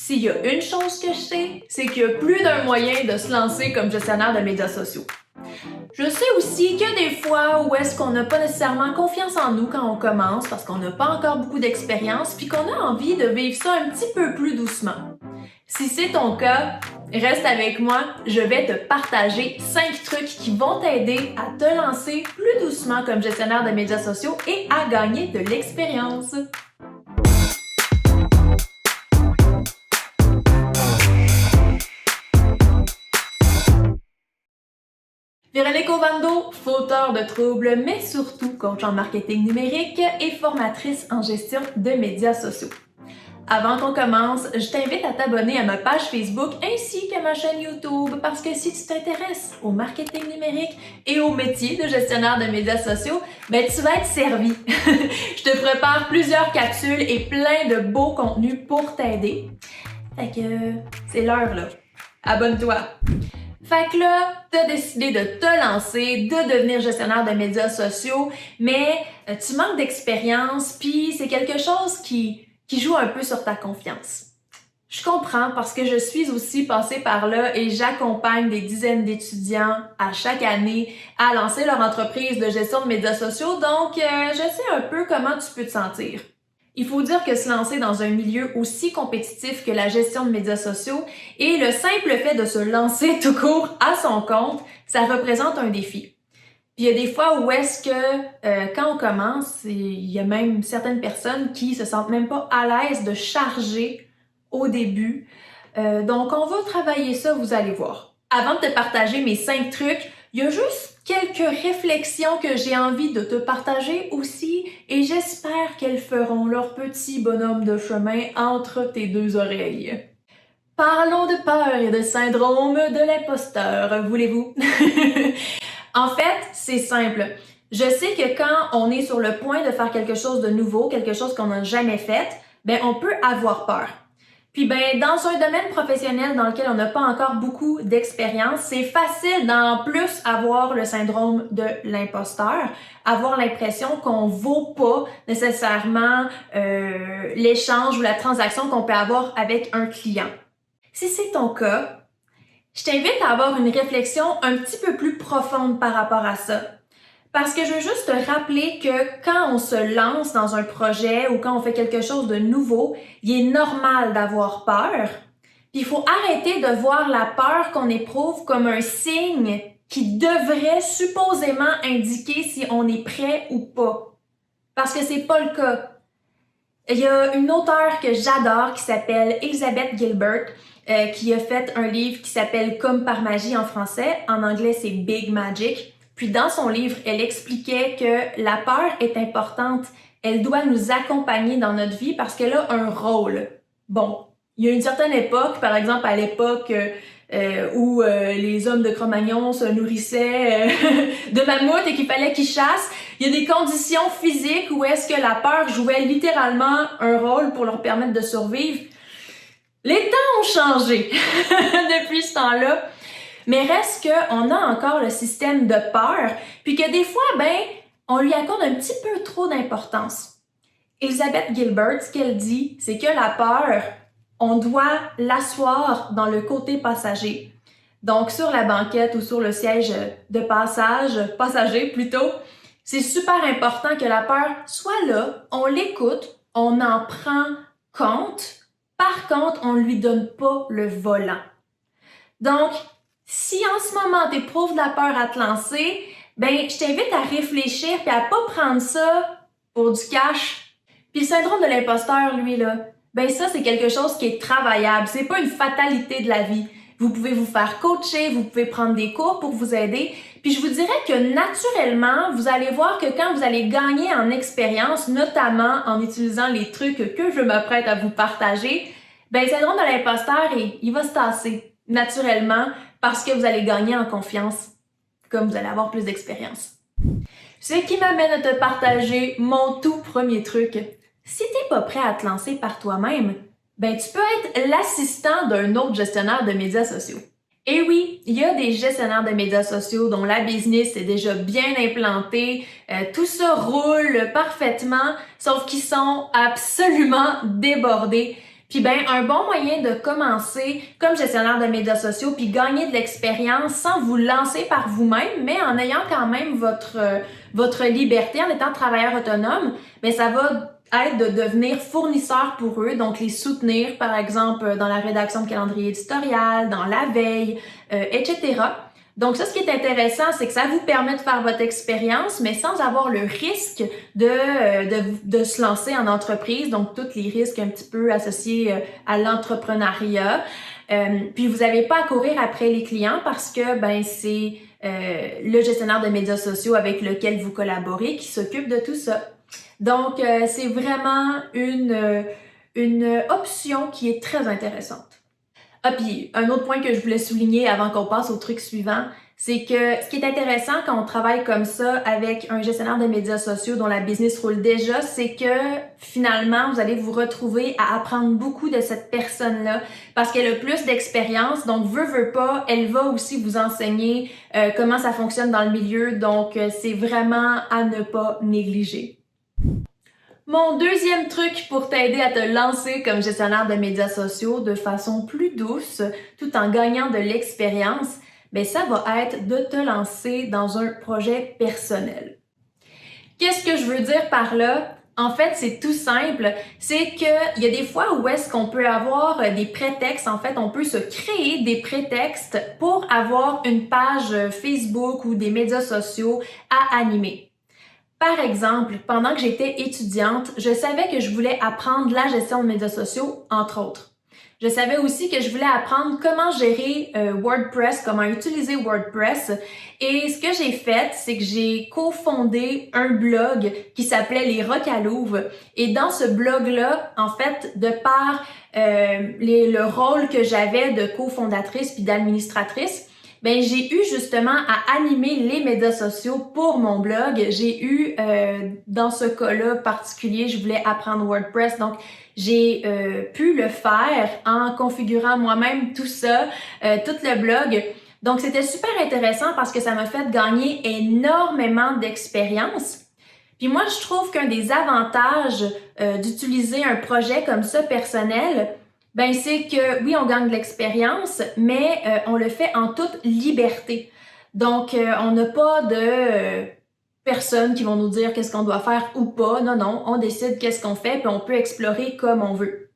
S'il y a une chose que je sais, c'est qu'il y a plus d'un moyen de se lancer comme gestionnaire de médias sociaux. Je sais aussi qu'il y a des fois où est-ce qu'on n'a pas nécessairement confiance en nous quand on commence parce qu'on n'a pas encore beaucoup d'expérience puis qu'on a envie de vivre ça un petit peu plus doucement. Si c'est ton cas, reste avec moi, je vais te partager 5 trucs qui vont t'aider à te lancer plus doucement comme gestionnaire de médias sociaux et à gagner de l'expérience. Véronique Ovando, fauteur de troubles, mais surtout coach en marketing numérique et formatrice en gestion de médias sociaux. Avant qu'on commence, je t'invite à t'abonner à ma page Facebook ainsi qu'à ma chaîne YouTube parce que si tu t'intéresses au marketing numérique et au métier de gestionnaire de médias sociaux, ben tu vas être servi. Je te prépare plusieurs capsules et plein de beaux contenus pour t'aider. Fait que c'est l'heure là. Abonne-toi! Fait que là, t'as décidé de te lancer, de devenir gestionnaire de médias sociaux, mais tu manques d'expérience, puis c'est quelque chose qui joue un peu sur ta confiance. Je comprends parce que je suis aussi passée par là et j'accompagne des dizaines d'étudiants à chaque année à lancer leur entreprise de gestion de médias sociaux, donc je sais un peu comment tu peux te sentir. Il faut dire que se lancer dans un milieu aussi compétitif que la gestion de médias sociaux et le simple fait de se lancer tout court à son compte, ça représente un défi. Puis il y a des fois où est-ce que quand on commence, il y a même certaines personnes qui se sentent même pas à l'aise de charger au début. Donc on va travailler ça, vous allez voir. Avant de te partager mes 5 trucs, il y a juste quelques réflexions que j'ai envie de te partager aussi et j'espère qu'elles feront leur petit bonhomme de chemin entre tes deux oreilles. Parlons de peur et de syndrome de l'imposteur, voulez-vous? En fait, c'est simple. Je sais que quand on est sur le point de faire quelque chose de nouveau, quelque chose qu'on n'a jamais fait, ben on peut avoir peur. Puis ben dans un domaine professionnel dans lequel on n'a pas encore beaucoup d'expérience, c'est facile d'en plus avoir le syndrome de l'imposteur, avoir l'impression qu'on vaut pas nécessairement l'échange ou la transaction qu'on peut avoir avec un client. Si c'est ton cas, je t'invite à avoir une réflexion un petit peu plus profonde par rapport à ça. Parce que je veux juste te rappeler que quand on se lance dans un projet ou quand on fait quelque chose de nouveau, il est normal d'avoir peur. Puis il faut arrêter de voir la peur qu'on éprouve comme un signe qui devrait supposément indiquer si on est prêt ou pas. Parce que c'est pas le cas. Il y a une auteure que j'adore qui s'appelle Elizabeth Gilbert qui a fait un livre qui s'appelle Comme par magie en français. En anglais, c'est Big Magic. Puis dans son livre, elle expliquait que la peur est importante. Elle doit nous accompagner dans notre vie parce qu'elle a un rôle. Bon, il y a une certaine époque, par exemple à l'époque où les hommes de Cro-Magnon se nourrissaient de mammouths et qu'il fallait qu'ils chassent, il y a des conditions physiques où est-ce que la peur jouait littéralement un rôle pour leur permettre de survivre. Les temps ont changé depuis ce temps-là. Mais reste qu'on a encore le système de peur, puis que des fois, ben, on lui accorde un petit peu trop d'importance. Elizabeth Gilbert, ce qu'elle dit, c'est que la peur, on doit l'asseoir dans le côté passager. Donc, sur la banquette ou sur le siège de passager plutôt, c'est super important que la peur soit là, on l'écoute, on en prend compte. Par contre, on ne lui donne pas le volant. Donc, si en ce moment tu éprouves de la peur à te lancer, ben je t'invite à réfléchir et à pas prendre ça pour du cash. Puis le syndrome de l'imposteur, lui là, ben ça c'est quelque chose qui est travaillable, c'est pas une fatalité de la vie. Vous pouvez vous faire coacher, vous pouvez prendre des cours pour vous aider. Puis je vous dirais que naturellement, vous allez voir que quand vous allez gagner en expérience, notamment en utilisant les trucs que je m'apprête à vous partager, ben le syndrome de l'imposteur, il va se tasser naturellement parce que vous allez gagner en confiance, comme vous allez avoir plus d'expérience. Ce qui m'amène à te partager mon tout premier truc. Si t'es pas prêt à te lancer par toi-même, ben tu peux être l'assistant d'un autre gestionnaire de médias sociaux. Et oui, il y a des gestionnaires de médias sociaux dont la business est déjà bien implantée, tout ça roule parfaitement, sauf qu'ils sont absolument débordés. Puis ben, un bon moyen de commencer comme gestionnaire de médias sociaux puis gagner de l'expérience sans vous lancer par vous-même, mais en ayant quand même votre liberté, en étant travailleur autonome, mais ça va être de devenir fournisseur pour eux, donc les soutenir, par exemple, dans la rédaction de calendrier éditorial, dans la veille, etc. Donc ça, ce qui est intéressant, c'est que ça vous permet de faire votre expérience, mais sans avoir le risque de se lancer en entreprise, donc tous les risques un petit peu associés à l'entrepreneuriat. Puis vous n'avez pas à courir après les clients parce que ben c'est le gestionnaire de médias sociaux avec lequel vous collaborez qui s'occupe de tout ça. Donc c'est vraiment une option qui est très intéressante. Ah, puis un autre point que je voulais souligner avant qu'on passe au truc suivant, c'est que ce qui est intéressant quand on travaille comme ça avec un gestionnaire de médias sociaux dont la business roule déjà, c'est que finalement, vous allez vous retrouver à apprendre beaucoup de cette personne-là parce qu'elle a plus d'expérience, donc veut pas, elle va aussi vous enseigner comment ça fonctionne dans le milieu, donc c'est vraiment à ne pas négliger. Mon deuxième truc pour t'aider à te lancer comme gestionnaire de médias sociaux de façon plus douce, tout en gagnant de l'expérience, ben ça va être de te lancer dans un projet personnel. Qu'est-ce que je veux dire par là? En fait, c'est tout simple. C'est qu'il y a des fois où est-ce qu'on peut avoir des prétextes. En fait, on peut se créer des prétextes pour avoir une page Facebook ou des médias sociaux à animer. Par exemple, pendant que j'étais étudiante, je savais que je voulais apprendre la gestion de médias sociaux, entre autres. Je savais aussi que je voulais apprendre comment gérer WordPress, comment utiliser WordPress. Et ce que j'ai fait, c'est que j'ai cofondé un blog qui s'appelait Les Rocs à Louve. Et dans ce blog-là, en fait, de par le rôle que j'avais de cofondatrice puis d'administratrice, ben j'ai eu justement à animer les médias sociaux pour mon blog. J'ai eu, dans ce cas-là particulier, je voulais apprendre WordPress, donc j'ai pu le faire en configurant moi-même tout ça, tout le blog. Donc c'était super intéressant parce que ça m'a fait gagner énormément d'expérience. Puis moi, je trouve qu'un des avantages d'utiliser un projet comme ça personnel, ben c'est que oui, on gagne de l'expérience, mais on le fait en toute liberté. Donc, on n'a pas de personnes qui vont nous dire qu'est-ce qu'on doit faire ou pas. Non, on décide qu'est-ce qu'on fait, puis on peut explorer comme on veut.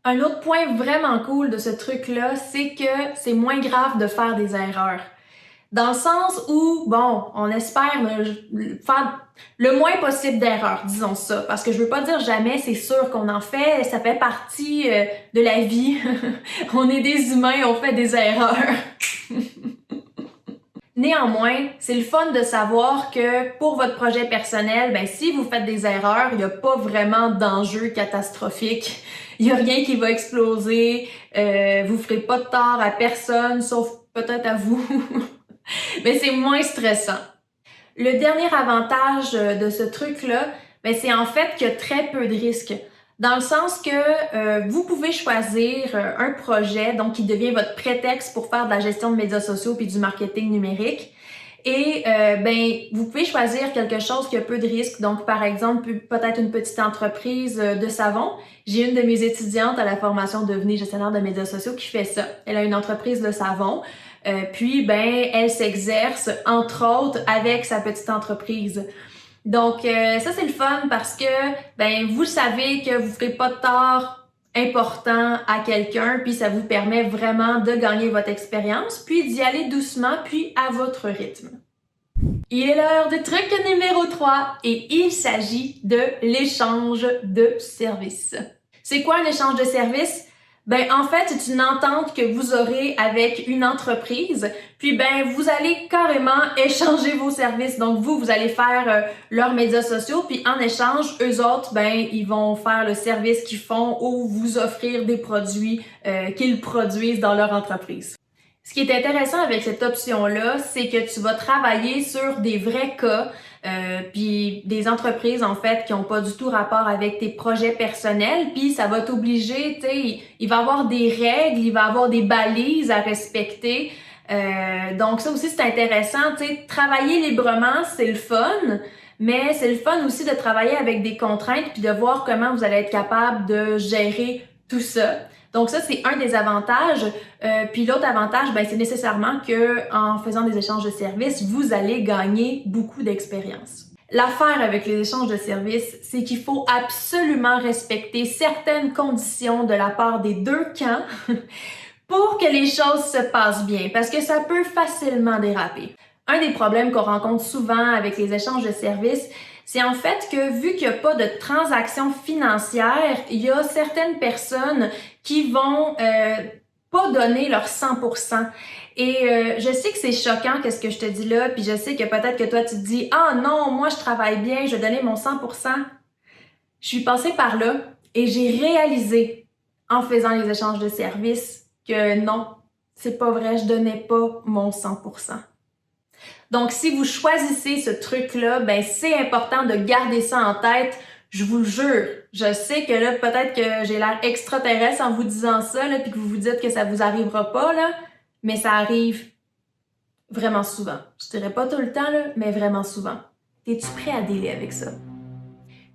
Un autre point vraiment cool de ce truc-là, c'est que c'est moins grave de faire des erreurs. Dans le sens où, bon, on espère faire le moins possible d'erreurs, disons ça. Parce que je veux pas dire jamais, c'est sûr qu'on en fait, ça fait partie de la vie. On est des humains, on fait des erreurs. Néanmoins, c'est le fun de savoir que pour votre projet personnel, ben si vous faites des erreurs, il n'y a pas vraiment d'enjeu catastrophique. Il n'y a rien qui va exploser. Vous ferez pas de tort à personne, sauf peut-être à vous. Mais c'est moins stressant. Le dernier avantage de ce truc-là, ben c'est en fait qu'il y a très peu de risques. Dans le sens que vous pouvez choisir un projet donc qui devient votre prétexte pour faire de la gestion de médias sociaux puis du marketing numérique. Et ben vous pouvez choisir quelque chose qui a peu de risques. Donc par exemple peut-être une petite entreprise de savon. J'ai une de mes étudiantes à la formation Devenez gestionnaire de médias sociaux qui fait ça. Elle a une entreprise de savon. Puis ben elle s'exerce entre autres avec sa petite entreprise. Donc ça c'est le fun parce que ben vous savez que vous ferez pas de tort important à quelqu'un puis ça vous permet vraiment de gagner votre expérience puis d'y aller doucement puis à votre rythme. Il est l'heure du truc numéro 3 et il s'agit de l'échange de services. C'est quoi un échange de services? Ben en fait, c'est une entente que vous aurez avec une entreprise, puis ben vous allez carrément échanger vos services. Donc vous allez faire leurs médias sociaux, puis en échange, eux autres, ben ils vont faire le service qu'ils font ou vous offrir des produits qu'ils produisent dans leur entreprise. Ce qui est intéressant avec cette option-là, c'est que tu vas travailler sur des vrais cas, puis des entreprises en fait qui ont pas du tout rapport avec tes projets personnels, puis ça va t'obliger, tu sais, il va y avoir des règles, il va y avoir des balises à respecter. Donc ça aussi c'est intéressant, tu sais, travailler librement, c'est le fun. Mais c'est le fun aussi de travailler avec des contraintes puis de voir comment vous allez être capable de gérer tout ça. Donc ça, c'est un des avantages. Puis l'autre avantage, ben, c'est nécessairement que en faisant des échanges de services, vous allez gagner beaucoup d'expérience. L'affaire avec les échanges de services, c'est qu'il faut absolument respecter certaines conditions de la part des deux camps pour que les choses se passent bien, parce que ça peut facilement déraper. Un des problèmes qu'on rencontre souvent avec les échanges de services, c'est en fait que vu qu'il n'y a pas de transaction financière, il y a certaines personnes qui vont pas donner leur 100%. Et je sais que c'est choquant qu'est-ce que je te dis là, puis je sais que peut-être que toi tu te dis « Ah non, moi je travaille bien, je vais donner mon 100%. » Je suis passée par là et j'ai réalisé en faisant les échanges de services que non, c'est pas vrai, je donnais pas mon 100%. Donc, si vous choisissez ce truc-là, ben c'est important de garder ça en tête. Je vous le jure. Je sais que là, peut-être que j'ai l'air extraterrestre en vous disant ça, là, puis que vous vous dites que ça vous arrivera pas, là, mais ça arrive vraiment souvent. Je dirais pas tout le temps, là, mais vraiment souvent. Es-tu prêt à dealer avec ça?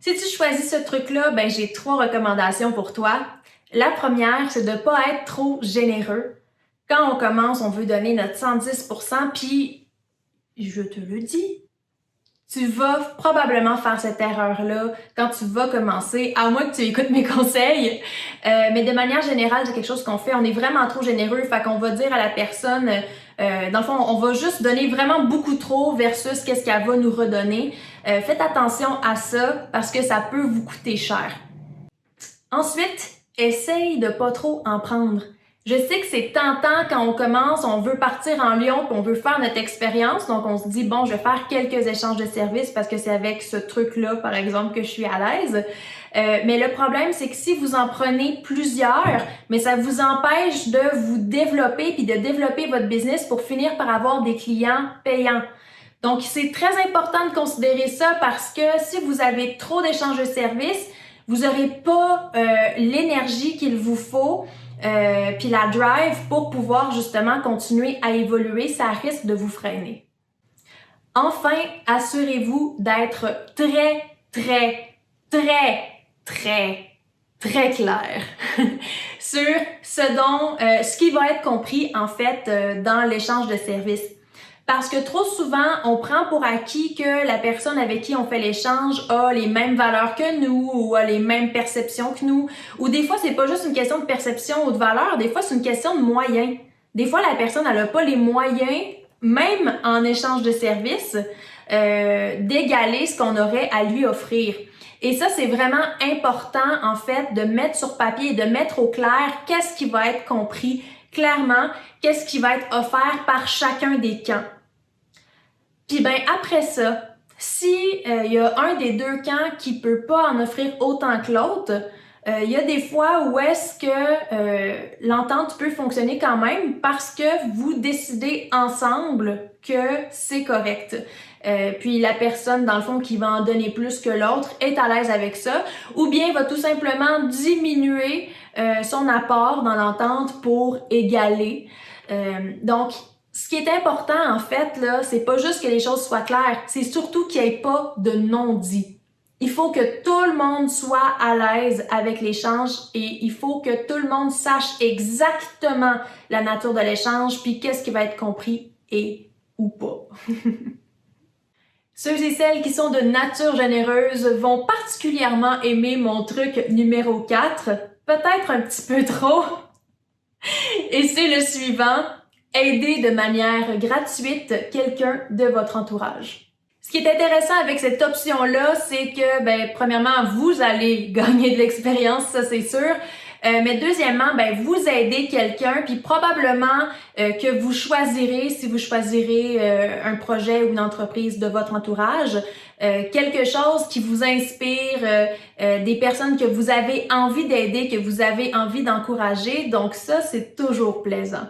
Si tu choisis ce truc-là, ben j'ai 3 recommandations pour toi. La première, c'est de pas être trop généreux. Quand on commence, on veut donner notre 110%, puis je te le dis, tu vas probablement faire cette erreur-là quand tu vas commencer, à moins que tu écoutes mes conseils. Mais de manière générale, c'est quelque chose qu'on fait. On est vraiment trop généreux, fait qu'on va dire à la personne, dans le fond, on va juste donner vraiment beaucoup trop versus qu'est-ce qu'elle va nous redonner. Faites attention à ça parce que ça peut vous coûter cher. Ensuite, essaye de pas trop en prendre. Je sais que c'est tentant quand on commence, on veut partir en Lyon, puis on veut faire notre expérience, donc on se dit bon, je vais faire quelques échanges de services parce que c'est avec ce truc-là, par exemple, que je suis à l'aise. Mais le problème, c'est que si vous en prenez plusieurs, mais ça vous empêche de vous développer puis de développer votre business pour finir par avoir des clients payants. Donc, c'est très important de considérer ça parce que si vous avez trop d'échanges de services, vous n'aurez pas l'énergie qu'il vous faut puis la drive pour pouvoir justement continuer à évoluer, ça risque de vous freiner. Enfin, assurez-vous d'être très, très, très, très, très clair sur ce qui va être compris en fait dans l'échange de services. Parce que trop souvent, on prend pour acquis que la personne avec qui on fait l'échange a les mêmes valeurs que nous ou a les mêmes perceptions que nous. Ou des fois, c'est pas juste une question de perception ou de valeur, des fois, c'est une question de moyens. Des fois, la personne, elle a pas les moyens, même en échange de services, d'égaler ce qu'on aurait à lui offrir. Et ça, c'est vraiment important, en fait, de mettre sur papier et de mettre au clair qu'est-ce qui va être compris clairement, qu'est-ce qui va être offert par chacun des camps. Puis ben après ça, si y a un des deux camps qui peut pas en offrir autant que l'autre, il y a des fois où est-ce que l'entente peut fonctionner quand même parce que vous décidez ensemble que c'est correct. Puis la personne, dans le fond, qui va en donner plus que l'autre est à l'aise avec ça, ou bien va tout simplement diminuer son apport dans l'entente pour égaler. Donc, ce qui est important, en fait, là, c'est pas juste que les choses soient claires, c'est surtout qu'il n'y ait pas de non-dit. Il faut que tout le monde soit à l'aise avec l'échange et il faut que tout le monde sache exactement la nature de l'échange puis qu'est-ce qui va être compris et ou pas. Ceux et celles qui sont de nature généreuse vont particulièrement aimer mon truc numéro 4, peut-être un petit peu trop. Et c'est le suivant, aider de manière gratuite quelqu'un de votre entourage. Ce qui est intéressant avec cette option-là, c'est que, premièrement, vous allez gagner de l'expérience, ça c'est sûr. Mais deuxièmement, vous aidez quelqu'un, puis probablement que vous choisirez, si vous choisirez un projet ou une entreprise de votre entourage, quelque chose qui vous inspire, des personnes que vous avez envie d'aider, que vous avez envie d'encourager. Donc ça, c'est toujours plaisant.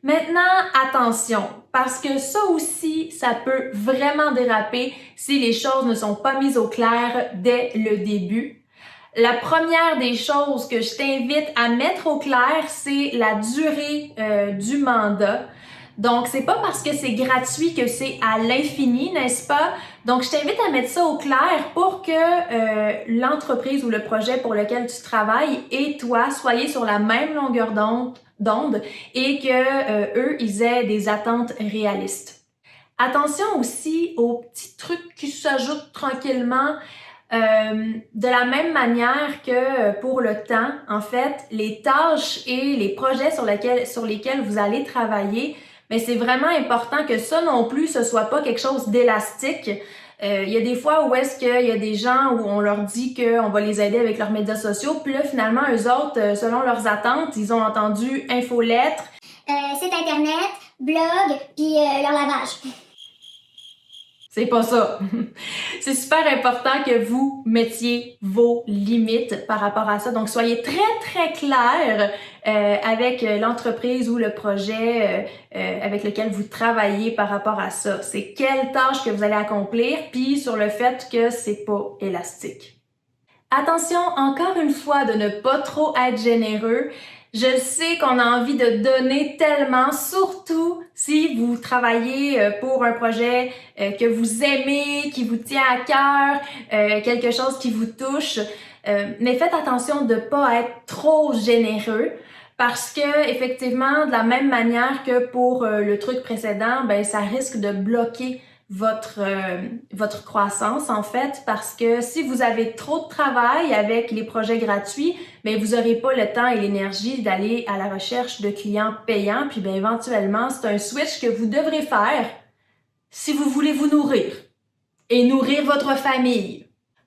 Maintenant, attention, parce que ça aussi, ça peut vraiment déraper si les choses ne sont pas mises au clair dès le début. La première des choses que je t'invite à mettre au clair, c'est la durée du mandat. Donc, c'est pas parce que c'est gratuit que c'est à l'infini, n'est-ce pas? Donc, je t'invite à mettre ça au clair pour que l'entreprise ou le projet pour lequel tu travailles et toi soyez sur la même longueur d'onde et que eux, ils aient des attentes réalistes. Attention aussi aux petits trucs qui s'ajoutent tranquillement. De la même manière que pour le temps, en fait, les tâches et les projets sur lesquels vous allez travailler, mais c'est vraiment important que ça non plus, ce soit pas quelque chose d'élastique. Il y a des fois où est-ce qu'il y a des gens où on leur dit qu'on va les aider avec leurs médias sociaux, puis là, finalement, eux autres, selon leurs attentes, ils ont entendu infolettre, site internet, blog, puis leur lavage. C'est pas ça. C'est super important que vous mettiez vos limites par rapport à ça. Donc, soyez très clair avec l'entreprise ou le projet avec lequel vous travaillez par rapport à ça. C'est quelle tâche que vous allez accomplir, puis sur le fait que c'est pas élastique. Attention, encore une fois, de ne pas trop être généreux. Je sais qu'on a envie de donner tellement, surtout si vous travaillez pour un projet que vous aimez, qui vous tient à cœur, quelque chose qui vous touche. Mais faites attention de ne pas être trop généreux parce que effectivement, de la même manière que pour le truc précédent, ben ça risque de bloquer votre croissance en fait, parce que si vous avez trop de travail avec les projets gratuits, mais vous n'aurez pas le temps et l'énergie d'aller à la recherche de clients payants, puis bien éventuellement c'est un switch que vous devrez faire si vous voulez vous nourrir et nourrir votre famille.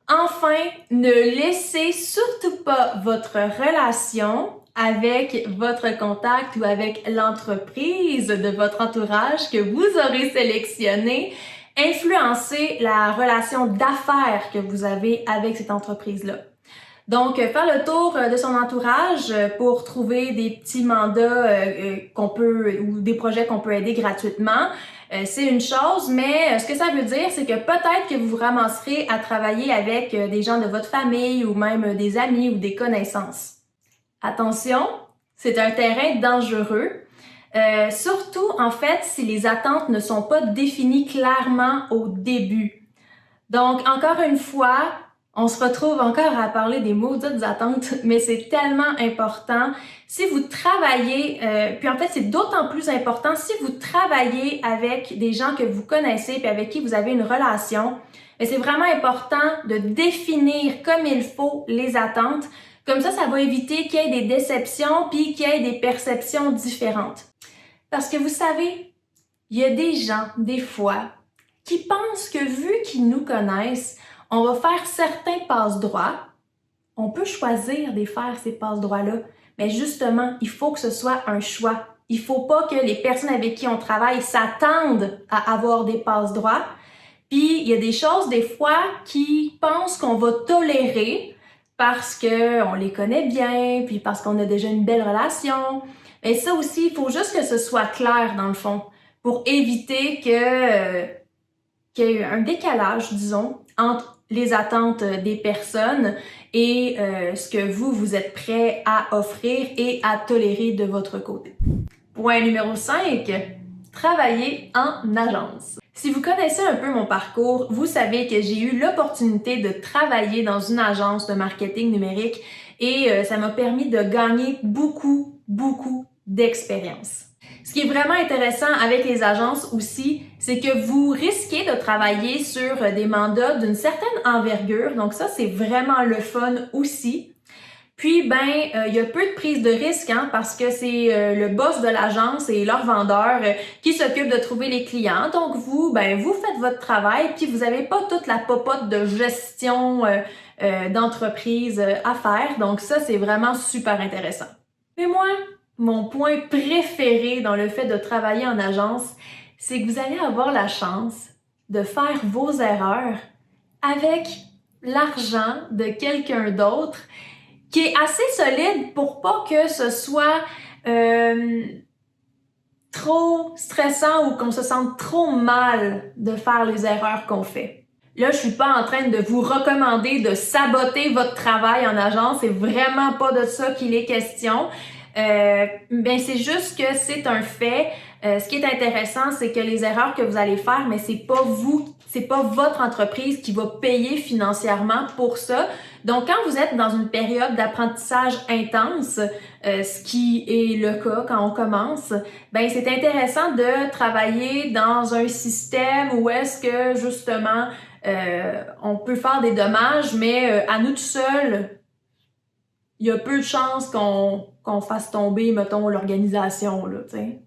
Enfin, ne laissez surtout pas votre relation avec votre contact ou avec l'entreprise de votre entourage que vous aurez sélectionné influencer la relation d'affaires que vous avez avec cette entreprise-là. Donc, faire le tour de son entourage pour trouver des petits mandats ou des projets qu'on peut aider gratuitement, c'est une chose, mais ce que ça veut dire, c'est que peut-être que vous vous ramasserez à travailler avec des gens de votre famille ou même des amis ou des connaissances. Attention, c'est un terrain dangereux. Surtout, en fait, si les attentes ne sont pas définies clairement au début. Donc, encore une fois, on se retrouve encore à parler des maudites attentes, mais c'est tellement important. Si vous travaillez, puis en fait, c'est d'autant plus important si vous travaillez avec des gens que vous connaissez puis avec qui vous avez une relation, mais c'est vraiment important de définir comme il faut les attentes. Comme ça va éviter qu'il y ait des déceptions puis qu'il y ait des perceptions différentes. Parce que vous savez, il y a des gens, des fois, qui pensent que vu qu'ils nous connaissent, on va faire certains passe-droits. On peut choisir de faire ces passe-droits-là, mais justement, il faut que ce soit un choix. Il ne faut pas que les personnes avec qui on travaille s'attendent à avoir des passe-droits. Puis, il y a des choses, des fois, qui pensent qu'on va tolérer parce qu'on les connaît bien, puis parce qu'on a déjà une belle relation. Et ça aussi, il faut juste que ce soit clair dans le fond, pour éviter qu'il y ait un décalage, disons, entre les attentes des personnes et ce que vous êtes prêt à offrir et à tolérer de votre côté. Point numéro 5, travailler en agence. Si vous connaissez un peu mon parcours, vous savez que j'ai eu l'opportunité de travailler dans une agence de marketing numérique et ça m'a permis de gagner beaucoup d'expérience. Ce qui est vraiment intéressant avec les agences aussi, c'est que vous risquez de travailler sur des mandats d'une certaine envergure. Donc ça, c'est vraiment le fun aussi. Puis, il y a peu de prise de risque parce que c'est le boss de l'agence et leur vendeur qui s'occupe de trouver les clients. Donc vous faites votre travail puis vous n'avez pas toute la popote de gestion d'entreprise à faire. Donc ça, c'est vraiment super intéressant. Mais moi, mon point préféré dans le fait de travailler en agence, c'est que vous allez avoir la chance de faire vos erreurs avec l'argent de quelqu'un d'autre qui est assez solide pour pas que ce soit trop stressant ou qu'on se sente trop mal de faire les erreurs qu'on fait. Là, je suis pas en train de vous recommander de saboter votre travail en agence, c'est vraiment pas de ça qu'il est question. Ben c'est juste que c'est un fait. Ce qui est intéressant, c'est que les erreurs que vous allez faire, mais c'est pas vous, c'est pas votre entreprise qui va payer financièrement pour ça. Donc, quand vous êtes dans une période d'apprentissage intense, ce qui est le cas quand on commence, ben c'est intéressant de travailler dans un système où est-ce que justement on peut faire des dommages, mais à nous tout seuls, il y a peu de chances qu'on fasse tomber, mettons, l'organisation, là, tu sais.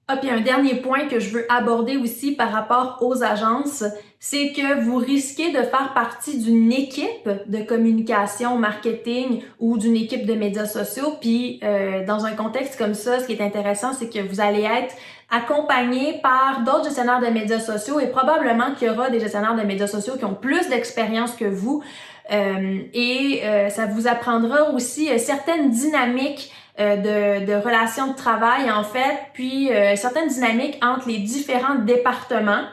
Ah, puis un dernier point que je veux aborder aussi par rapport aux agences, c'est que vous risquez de faire partie d'une équipe de communication, marketing ou d'une équipe de médias sociaux. Puis dans un contexte comme ça, ce qui est intéressant, c'est que vous allez être accompagné par d'autres gestionnaires de médias sociaux et probablement qu'il y aura des gestionnaires de médias sociaux qui ont plus d'expérience que vous. Ça vous apprendra aussi certaines dynamiques de relations de travail en fait, puis certaines dynamiques entre les différents départements.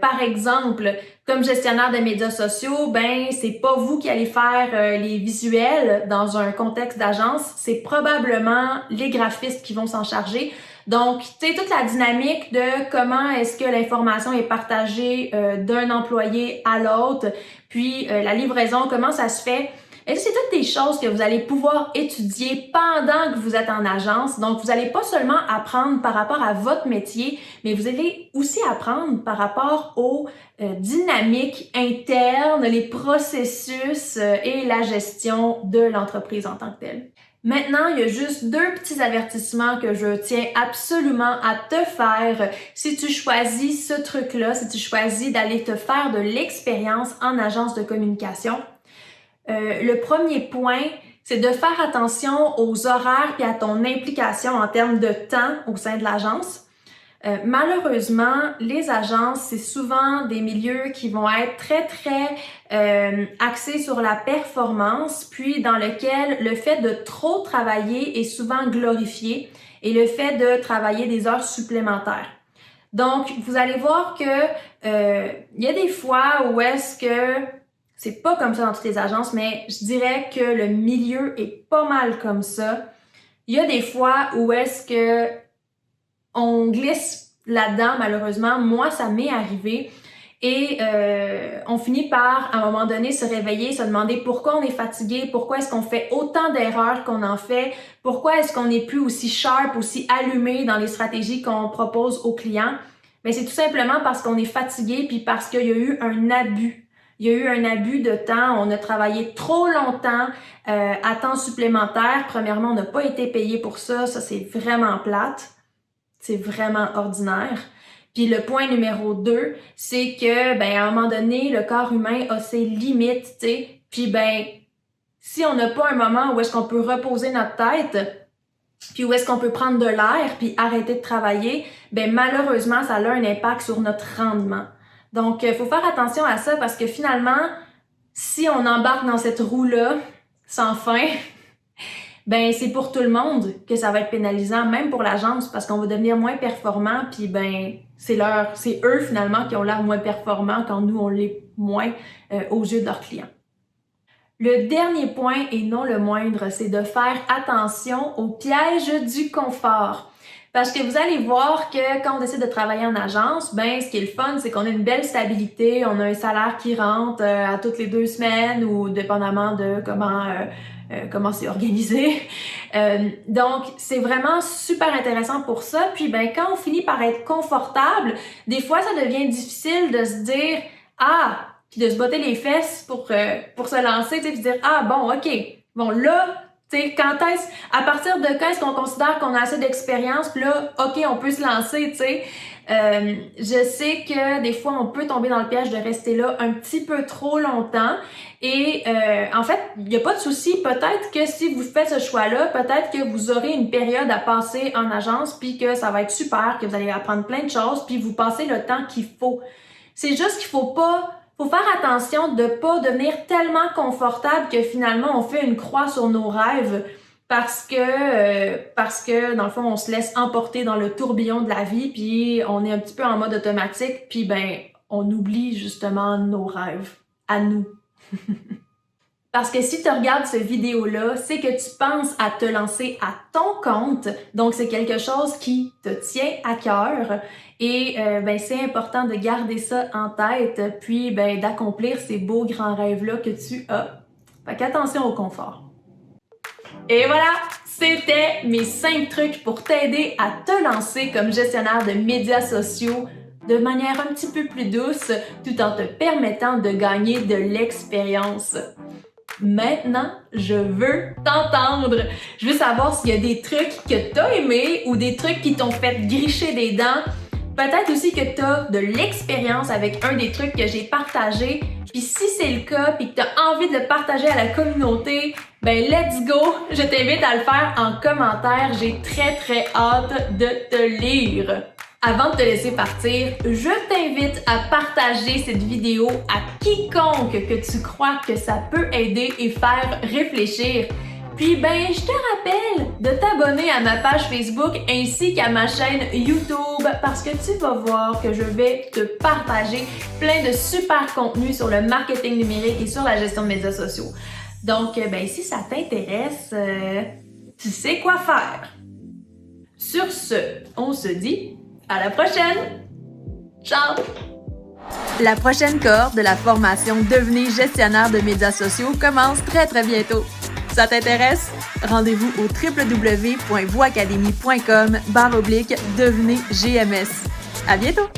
Par exemple, comme gestionnaire de médias sociaux, ben c'est pas vous qui allez faire les visuels dans un contexte d'agence, c'est probablement les graphistes qui vont s'en charger. Donc, tu sais, toute la dynamique de comment est-ce que l'information est partagée d'un employé à l'autre, puis la livraison, comment ça se fait. Et c'est toutes des choses que vous allez pouvoir étudier pendant que vous êtes en agence. Donc, vous allez pas seulement apprendre par rapport à votre métier, mais vous allez aussi apprendre par rapport aux dynamiques internes, les processus et la gestion de l'entreprise en tant que telle. Maintenant, il y a juste 2 petits avertissements que je tiens absolument à te faire si tu choisis ce truc-là, si tu choisis d'aller te faire de l'expérience en agence de communication. Le premier point, c'est de faire attention aux horaires et à ton implication en termes de temps au sein de l'agence. Malheureusement, les agences, c'est souvent des milieux qui vont être très axés sur la performance, puis dans lequel le fait de trop travailler est souvent glorifié et le fait de travailler des heures supplémentaires. Donc, vous allez voir que il y a des fois où est-ce que c'est pas comme ça dans toutes les agences, mais je dirais que le milieu est pas mal comme ça. Il y a des fois où est-ce que on glisse là-dedans, malheureusement. Moi, ça m'est arrivé. Et on finit par, à un moment donné, se réveiller, se demander pourquoi on est fatigué, pourquoi est-ce qu'on fait autant d'erreurs qu'on en fait, pourquoi est-ce qu'on n'est plus aussi sharp, aussi allumé dans les stratégies qu'on propose aux clients. Mais c'est tout simplement parce qu'on est fatigué puis parce qu'il y a eu un abus. Il y a eu un abus de temps, on a travaillé trop longtemps à temps supplémentaire. Premièrement, on n'a pas été payé pour ça, ça c'est vraiment plate, c'est vraiment ordinaire. Puis le point numéro 2, c'est que ben à un moment donné, le corps humain a ses limites, tu sais. Puis ben si on n'a pas un moment où est-ce qu'on peut reposer notre tête, puis où est-ce qu'on peut prendre de l'air puis arrêter de travailler, ben malheureusement, ça a un impact sur notre rendement. Donc, il faut faire attention à ça parce que finalement, si on embarque dans cette roue-là sans fin, ben c'est pour tout le monde que ça va être pénalisant, même pour l'agence, parce qu'on va devenir moins performant, puis ben c'est eux finalement qui ont l'air moins performants quand nous on l'est moins aux yeux de leurs clients. Le dernier point, et non le moindre, c'est de faire attention au piège du confort. Parce que vous allez voir que quand on décide de travailler en agence, ben ce qui est le fun, c'est qu'on a une belle stabilité, on a un salaire qui rentre à toutes les 2 semaines ou dépendamment de comment c'est organisé. Donc, c'est vraiment super intéressant pour ça. Puis, ben quand on finit par être confortable, des fois, ça devient difficile de se dire « Ah! » puis de se botter les fesses pour se lancer, tu sais, puis dire « Ah, bon, OK, bon, là... » Tu sais, à partir de quand est-ce qu'on considère qu'on a assez d'expérience, puis là, OK, on peut se lancer, tu sais. Je sais que des fois, on peut tomber dans le piège de rester là un petit peu trop longtemps. Et en fait, il n'y a pas de souci. Peut-être que si vous faites ce choix-là, peut-être que vous aurez une période à passer en agence, puis que ça va être super, que vous allez apprendre plein de choses, puis vous passez le temps qu'il faut. C'est juste qu'il faut faire attention de pas devenir tellement confortable que finalement on fait une croix sur nos rêves parce que dans le fond on se laisse emporter dans le tourbillon de la vie puis on est un petit peu en mode automatique puis ben on oublie justement nos rêves à nous. Parce que si tu regardes cette vidéo-là, c'est que tu penses à te lancer à ton compte. Donc, c'est quelque chose qui te tient à cœur. Et c'est important de garder ça en tête, puis d'accomplir ces beaux grands rêves-là que tu as. Fait qu'attention au confort. Et voilà, c'était mes 5 trucs pour t'aider à te lancer comme gestionnaire de médias sociaux de manière un petit peu plus douce, tout en te permettant de gagner de l'expérience. Maintenant, je veux t'entendre. Je veux savoir s'il y a des trucs que t'as aimés ou des trucs qui t'ont fait gricher des dents. Peut-être aussi que t'as de l'expérience avec un des trucs que j'ai partagé. Puis si c'est le cas, puis que t'as envie de le partager à la communauté, let's go! Je t'invite à le faire en commentaire. J'ai très hâte de te lire. Avant de te laisser partir, je t'invite à partager cette vidéo à quiconque que tu crois que ça peut aider et faire réfléchir. Puis je te rappelle de t'abonner à ma page Facebook ainsi qu'à ma chaîne YouTube parce que tu vas voir que je vais te partager plein de super contenus sur le marketing numérique et sur la gestion de médias sociaux. Donc, si ça t'intéresse, tu sais quoi faire. Sur ce, on se dit à la prochaine! Ciao! La prochaine cohorte de la formation Devenez gestionnaire de médias sociaux commence très bientôt. Ça t'intéresse? Rendez-vous au www.voacademy.com/devenez GMS. À bientôt!